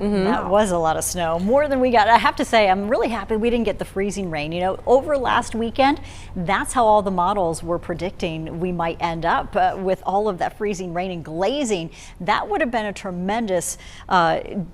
snow. That was a lot of snow, more than we got. I have to say, I'm really happy we didn't get the freezing rain. You know, over last weekend, that's how all the models were predicting we might end up with all of that freezing rain and glazing. That would have been a tremendous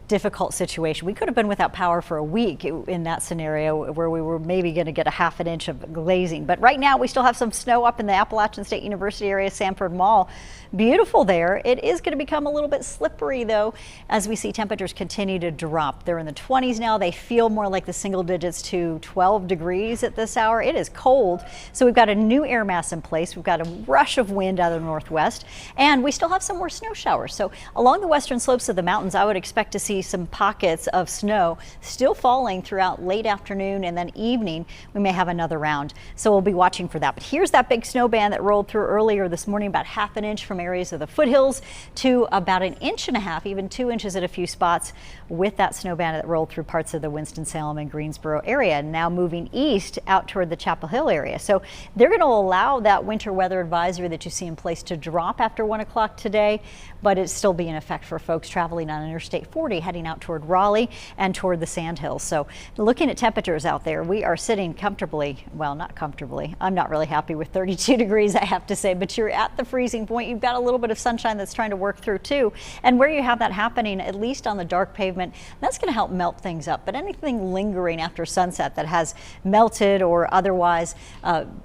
difficult situation. We could have been without power for a week in that scenario where we were maybe going to get a half an inch of glazing. But right now we still have some snow up in the Appalachian State University area, Sanford Mall. Beautiful there. It is going to become a little bit slippery though as we see temperatures continue to drop. They're in the 20s now. They feel more like the single digits to 12 degrees at this hour. It is cold. So we've got a new air mass in place. We've got a rush of wind out of the northwest, and we still have some more snow showers. So along the western slopes of the mountains, I would expect to see some pockets of snow still falling throughout late afternoon, and then evening we may have another round. So we'll be watching for that. But here's that big snow band that rolled through earlier this morning, about half an inch from areas of the foothills to about an inch and a half, even 2 inches at a few spots with that snow band that rolled through parts of the Winston-Salem and Greensboro area, now moving east out toward the Chapel Hill area. So they're going to allow that winter weather advisory that you see in place to drop after 1 o'clock today, but it's still be in effect for folks traveling on Interstate 40 heading out toward Raleigh and toward the Sandhills. So looking at temperatures out there, we are sitting comfortably, well, not comfortably. I'm not really happy with 32 degrees, I have to say, but you're at the freezing point. You've got a little bit of sunshine that's trying to work through too. And where you have that happening, at least on the dark pavement, that's going to help melt things up. But anything lingering after sunset that has melted or otherwise,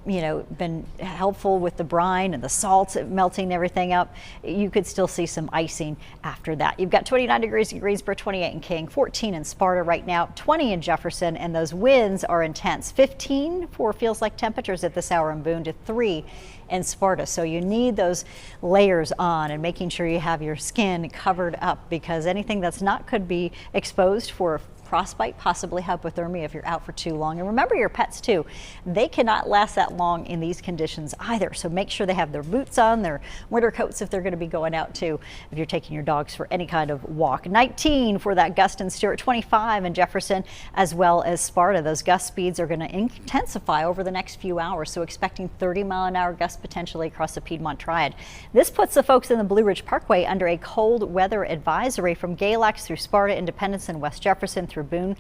you know, been helpful with the brine and the salt melting everything up, you could still see some icing after that. You've got 29 degrees in Greensboro, 28 in King, 14 in Sparta right now, 20 in Jefferson, and those winds are intense. 15 for feels like temperatures at this hour in Boone, to 3 in Sparta. So you need those layers on and making sure you have your skin covered up, because anything that's not could be exposed for frostbite, possibly hypothermia if you're out for too long. And remember your pets too. They cannot last that long in these conditions either. So make sure they have their boots on, their winter coats if they're going to be going out too, if you're taking your dogs for any kind of walk. 19 for that gust in Stewart, 25 in Jefferson as well as Sparta. Those gust speeds are going to intensify over the next few hours. So expecting 30-mile-an-hour gusts potentially across the Piedmont Triad. This puts the folks in the Blue Ridge Parkway under a cold weather advisory from Galax through Sparta, Independence, and West Jefferson through Boone.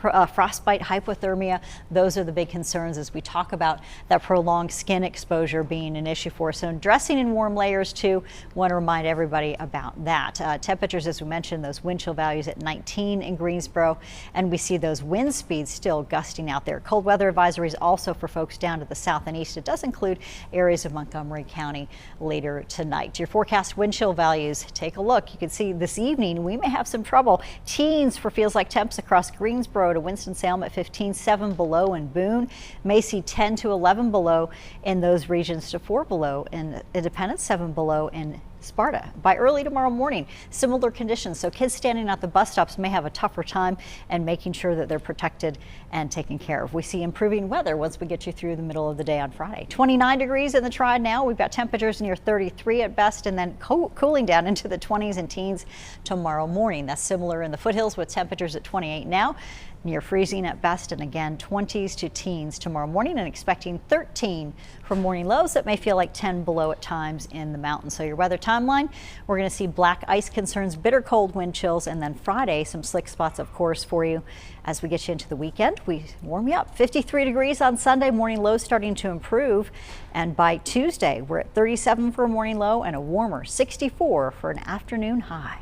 Frostbite, hypothermia, those are the big concerns as we talk about that prolonged skin exposure being an issue for us. So dressing in warm layers too, want to remind everybody about that. Temperatures, as we mentioned, those wind chill values at 19 in Greensboro, and we see those wind speeds still gusting out there. Cold weather advisories also for folks down to the south and east. It does include areas of Montgomery County later tonight. Your forecast wind chill values, take a look. You can see this evening we may have some trouble. Teens for feels like temps across Greensboro to Winston-Salem at 15, 7 below in Boone. May see 10 to 11 below in those regions to 4 below in Independence, 7 below in Sparta. By early tomorrow morning, similar conditions. So kids standing at the bus stops may have a tougher time and making sure that they're protected and taken care of. We see improving weather once we get you through the middle of the day on Friday. 29 degrees in the Triad now. We've got temperatures near 33 at best, and then cooling down into the 20s and teens tomorrow morning. That's similar in the foothills with temperatures at 28 now, near freezing at best, and again 20s to teens tomorrow morning, and expecting 13 for morning lows that may feel like 10 below at times in the mountains. So your weather timeline, we're going to see black ice concerns, bitter cold wind chills, and then Friday some slick spots of course for you as we get you into the weekend. We warm you up. 53 degrees on Sunday, morning lows starting to improve, and by Tuesday we're at 37 for a morning low and a warmer 64 for an afternoon high.